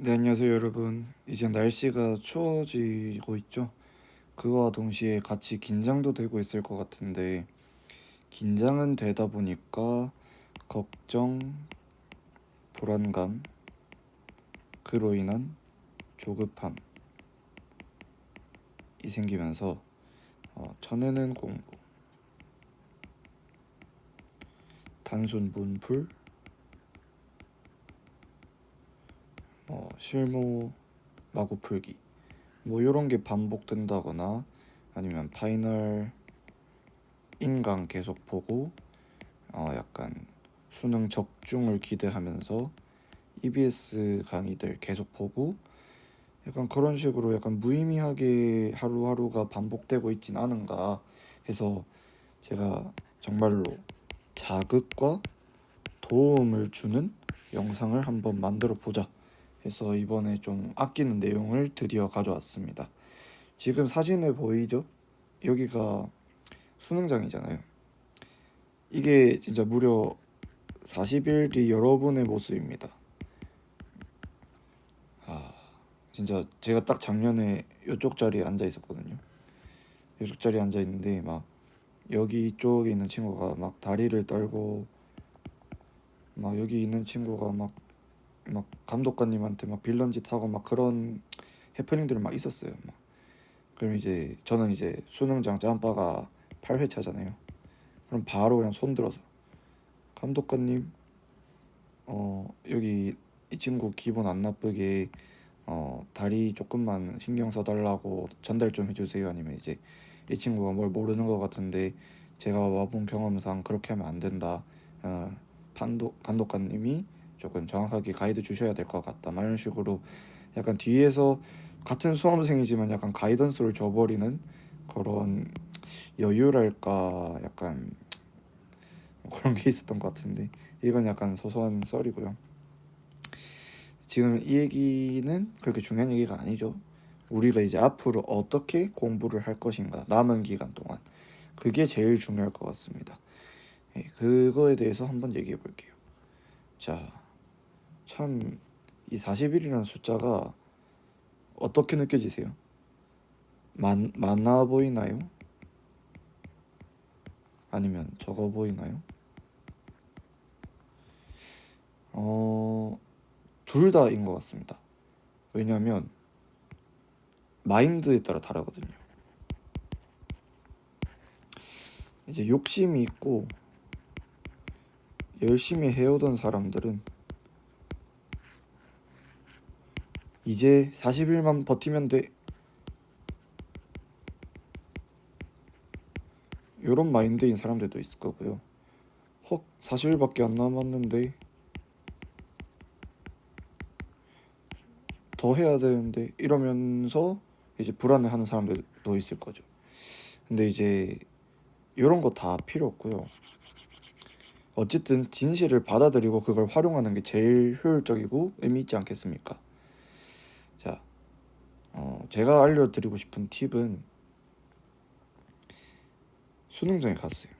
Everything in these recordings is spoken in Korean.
네, 안녕하세요, 여러분. 이제 날씨가 추워지고 있죠? 그와 동시에 같이 긴장도 되고 있을 것 같은데, 긴장은 되다 보니까 걱정, 불안감, 그로 인한 조급함이 생기면서 쳐내는 공부, 단순 문풀, 실무 마구 풀기, 뭐 이런 게 반복된다거나 아니면 파이널 인강 계속 보고 약간 수능 적중을 기대하면서 EBS 강의들 계속 보고 약간 그런 식으로 약간 무의미하게 하루하루가 반복되고 있진 않은가 해서 제가 정말로 자극과 도움을 주는 영상을 한번 만들어 보자 해서 이번에 좀 아끼는 내용을 드디어 가져왔습니다. 지금 사진에 보이죠? 여기가 수능장이잖아요. 이게 진짜 무려 40일 뒤 여러분의 모습입니다. 아, 진짜 제가 딱 작년에 이쪽 자리에 앉아 있었거든요. 이쪽 자리에 앉아 있는데 막 여기 쪽에 있는 친구가 막 다리를 떨고 막 여기 있는 친구가 막 감독관님한테 막 빌런 짓 하고 막 그런 해프닝들이 막 있었어요. 막 그럼 이제 저는 이제 수능장 짬바가 8회차잖아요. 그럼 바로 그냥 손 들어서 감독관님 여기 이 친구 기분 안 나쁘게 다리 조금만 신경 써달라고 전달 좀 해주세요. 아니면 이제 이 친구가 뭘 모르는 것 같은데 제가 와본 경험상 그렇게 하면 안 된다. 어, 감독관님이 조금 정확하게 가이드 주셔야 될 것 같다. 막 이런 식으로 약간 뒤에서 같은 수험생이지만 약간 가이던스를 줘버리는 그런 여유랄까 약간 그런 게 있었던 것 같은데 이건 약간 소소한 썰이고요. 지금 이 얘기는 그렇게 중요한 얘기가 아니죠. 우리가 이제 앞으로 어떻게 공부를 할 것인가, 남은 기간 동안. 그게 제일 중요할 것 같습니다. 예, 그거에 대해서 한번 얘기해 볼게요. 자, 참, 이 40일이라는 숫자가 어떻게 느껴지세요? 많아 보이나요? 아니면 적어 보이나요? 어, 둘 다인 것 같습니다. 왜냐면, 마인드에 따라 다르거든요. 이제 욕심이 있고, 열심히 해오던 사람들은 이제 40일만 버티면 돼. 요런 마인드인 사람들도 있을 거고요. 헉, 40일밖에 안 남았는데 더 해야 되는데 이러면서 이제 불안해하는 사람들도 있을 거죠. 근데 이제 이런 거 다 필요 없고요. 어쨌든 진실을 받아들이고 그걸 활용하는 게 제일 효율적이고 의미 있지 않겠습니까? 자, 제가 알려드리고 싶은 팁은 수능장에 갔어요.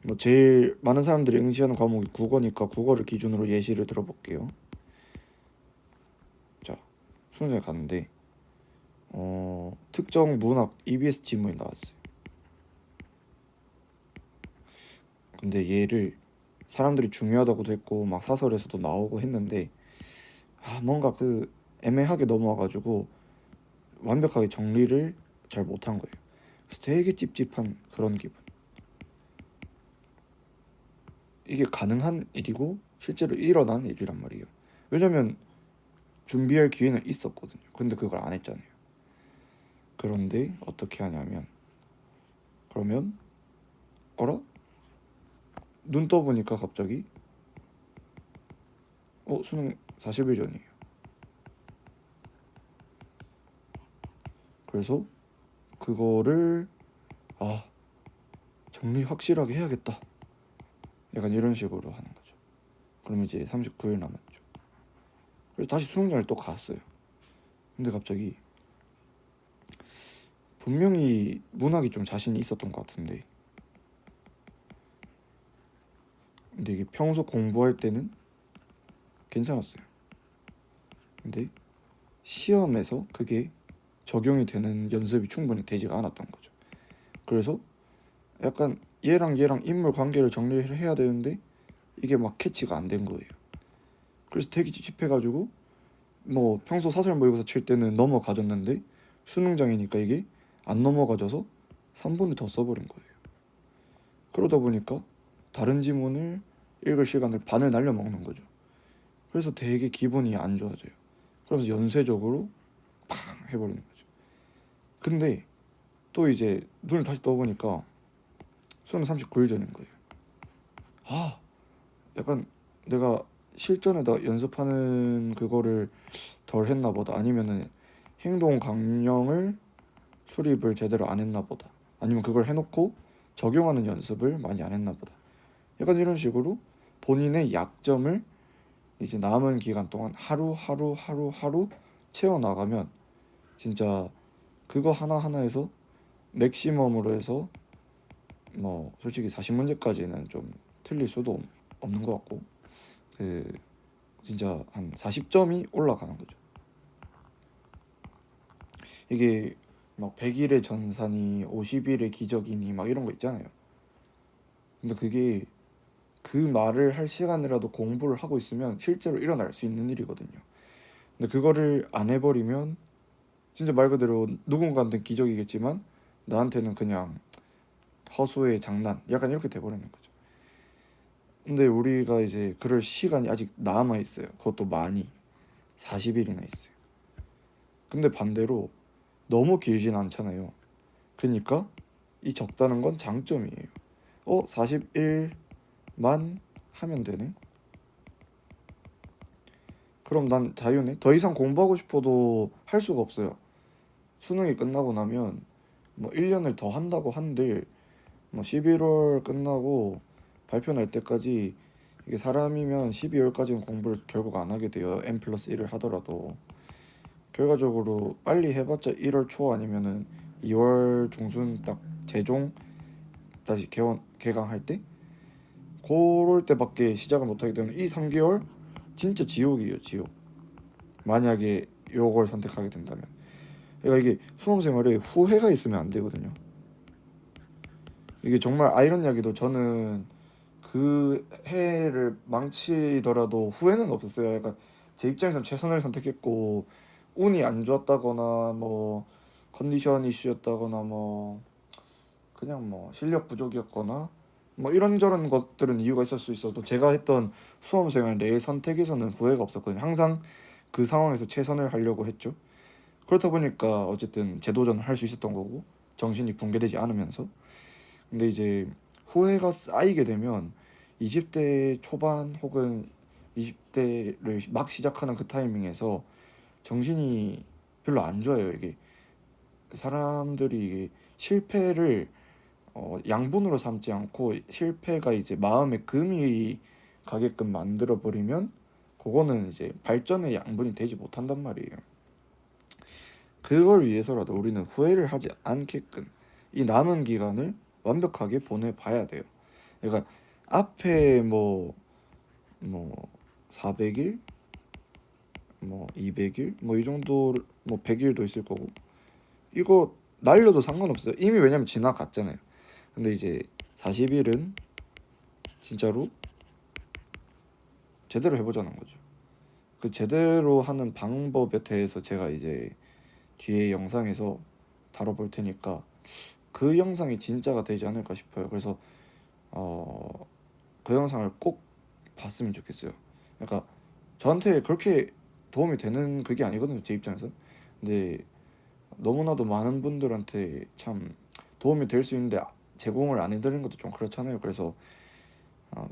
뭐 제일 많은 사람들이 응시하는 과목이 국어니까 국어를 기준으로 예시를 들어볼게요. 자, 수능장에 갔는데 특정 문학 EBS 지문이 나왔어요. 근데 얘를 사람들이 중요하다고도 했고 막 사설에서도 나오고 했는데 뭔가 그 애매하게 넘어와가지고 완벽하게 정리를 잘 못한 거예요. 그래서 되게 찝찝한 그런 기분. 이게 가능한 일이고 실제로 일어난 일이란 말이에요. 왜냐면 준비할 기회는 있었거든요. 근데 그걸 안 했잖아요. 그런데 어떻게 하냐면 그러면 어라? 눈 떠보니까 갑자기 수능 40일 전이에요. 그래서 그거를 아 정리 확실하게 해야겠다. 약간 이런 식으로 하는 거죠. 그럼 이제 39일 남았죠. 그래서 다시 수능장을 또 갔어요. 근데 갑자기 분명히 문학이 좀 자신이 있었던 것 같은데 근데 이게 평소 공부할 때는 괜찮았어요. 근데 시험에서 그게 적용이 되는 연습이 충분히 되지가 않았던 거죠. 그래서 약간 얘랑 인물 관계를 정리를 해야 되는데 이게 막 캐치가 안 된 거예요. 그래서 되게 찝찝해가지고 뭐 평소 사설 모의고사 칠 때는 넘어가졌는데 수능장이니까 이게 안 넘어가져서 3분을 더 써버린 거예요. 그러다 보니까 다른 지문을 읽을 시간을 반을 날려먹는 거죠. 그래서 되게 기분이 안 좋아져요. 그래서 연쇄적으로 팡 해버리는 거죠. 근데 또 이제 눈을 다시 떠보니까 수능 39일 전인 거예요. 아, 약간 내가 실전에다 연습하는 그거를 덜 했나 보다. 아니면은 행동 강령을 수립을 제대로 안 했나 보다. 아니면 그걸 해놓고 적용하는 연습을 많이 안 했나 보다. 약간 이런 식으로 본인의 약점을 이제 남은 기간 동안 하루 채워 나가면 진짜 그거 하나하나에서 맥시멈으로 해서 뭐 솔직히 40문제까지는 좀 틀릴 수도 없는 것 같고 그 진짜 한 40점이 올라가는 거죠. 이게 막 100일의 전산이 50일의 기적이니 막 이런 거 있잖아요. 근데 그게 그 말을 할 시간이라도 공부를 하고 있으면 실제로 일어날 수 있는 일이거든요. 근데 그거를 안 해버리면 진짜 말 그대로 누군가한테는 기적이겠지만 나한테는 그냥 허수의 장난 약간 이렇게 돼버리는 거죠. 근데 우리가 이제 그럴 시간이 아직 남아 있어요. 그것도 많이 40일이나 있어요. 근데 반대로 너무 길진 않잖아요. 그러니까 이 적다는 건 장점이에요. 40일만 하면 되네. 그럼 난 자유네. 더 이상 공부하고 싶어도 할 수가 없어요. 수능이 끝나고 나면 뭐 1년을 더 한다고 한들 뭐 11월 끝나고 발표 날 때까지 이게 사람이면 12월까지는 공부를 결국 안 하게 돼요. N+1을 하더라도 결과적으로 빨리 해봤자 1월 초 아니면은 2월 중순 딱 재종 다시 개강할 때 그럴 때밖에 시작을 못하기 때문에 이 3개월 진짜 지옥이에요, 지옥. 만약에 요걸 선택하게 된다면 그러니까 이게 수험생활에 후회가 있으면 안 되거든요. 이게 정말 아이러니하게도 저는 그 해를 망치더라도 후회는 없었어요. 약간 제 입장에서는 최선을 선택했고 운이 안 좋았다거나 뭐 컨디션 이슈였다거나 뭐 그냥 뭐 실력 부족이었거나 뭐 이런저런 것들은 이유가 있을 수 있어도 제가 했던 수험생활 내 선택에서는 후회가 없었거든요. 항상 그 상황에서 최선을 하려고 했죠. 그렇다 보니까 어쨌든 재도전을 할 수 있었던 거고 정신이 붕괴되지 않으면서 근데 이제 후회가 쌓이게 되면 20대 초반 혹은 20대를 막 시작하는 그 타이밍에서 정신이 별로 안 좋아요. 이게 사람들이 이게 실패를 양분으로 삼지 않고 실패가 이제 마음에 금이 가게끔 만들어 버리면 그거는 이제 발전의 양분이 되지 못한단 말이에요. 그걸 위해서라도 우리는 후회를 하지 않게끔 이 남은 기간을 완벽하게 보내봐야 돼요. 그러니까 앞에 뭐 400일, 뭐 200일, 뭐 이 정도 뭐 100일도 있을 거고 이거 날려도 상관없어요. 이미 왜냐면 지나갔잖아요. 근데 이제 40일은 진짜로 제대로 해보자는 거죠. 그 제대로 하는 방법에 대해서 제가 이제 뒤에 영상에서 다뤄볼 테니까 그 영상이 진짜가 되지 않을까 싶어요. 그래서 그 영상을 꼭 봤으면 좋겠어요. 그러니까 저한테 그렇게 도움이 되는 그게 아니거든요, 제 입장에서. 근데 너무나도 많은 분들한테 참 도움이 될 수 있는데 제공을 안 해드리는 것도 좀 그렇잖아요. 그래서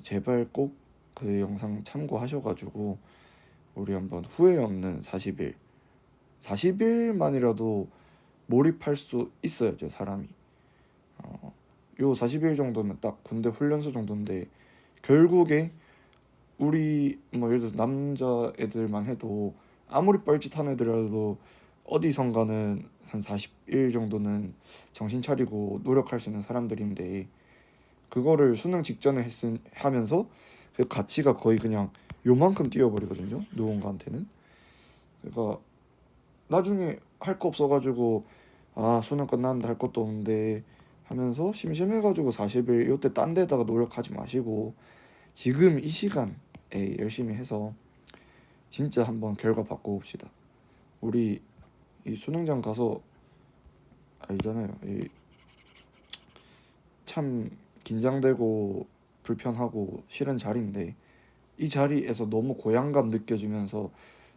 제발 꼭 그 영상 참고하셔가지고 우리 한번 후회 없는 40일 40일만이라도 몰입할 수 있어요, 저 사람이. 요 40일 정도면 딱 군대 훈련소 정도인데 결국에 우리 뭐 예를 들어서 남자 애들만 해도 아무리 뻘짓한 애들이라도 어디선가는 한 40일 정도는 정신 차리고 노력할 수 있는 사람들인데 그거를 수능 직전에 하면서 그 가치가 거의 그냥 요만큼 뛰어버리거든요, 누군가한테는. 그러니까 나중에 할 거 없어가지고 아 수능 끝났는데 할 것도 없는데 하면서 심심해가지고 40일 요때 딴 데다가 노력하지 마시고 지금 이 시간에 열심히 해서 진짜 한번 결과 바꿔봅시다. 우리 이 수능장 가서 알잖아요. 참 긴장되고 불편하고 싫은 자리인데 이 자리에서 너무 고향감 느껴지면서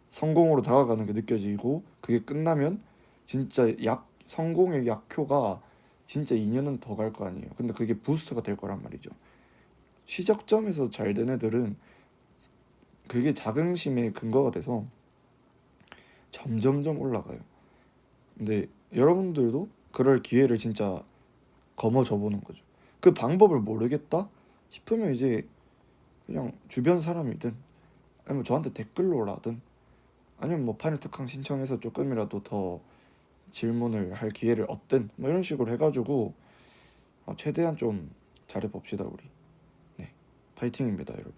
성공으로 다가가는 게 느껴지고 그게 끝나면 진짜 약 성공의 약효가 진짜 2년은 더 갈 거 아니에요. 근데 그게 부스터가 될 거란 말이죠. 시작점에서 잘 된 애들은 그게 자긍심의 근거가 돼서 점점점 올라가요. 근데 여러분들도 그럴 기회를 진짜 거머쥐 보는 거죠. 그 방법을 모르겠다 싶으면 이제 그냥 주변 사람이든 아니면 저한테 댓글로라든 아니면 뭐 파일 특강 신청해서 조금이라도 더 질문을 할 기회를 얻든 뭐 이런 식으로 해가지고 최대한 좀 잘해봅시다 우리. 네, 파이팅입니다 여러분.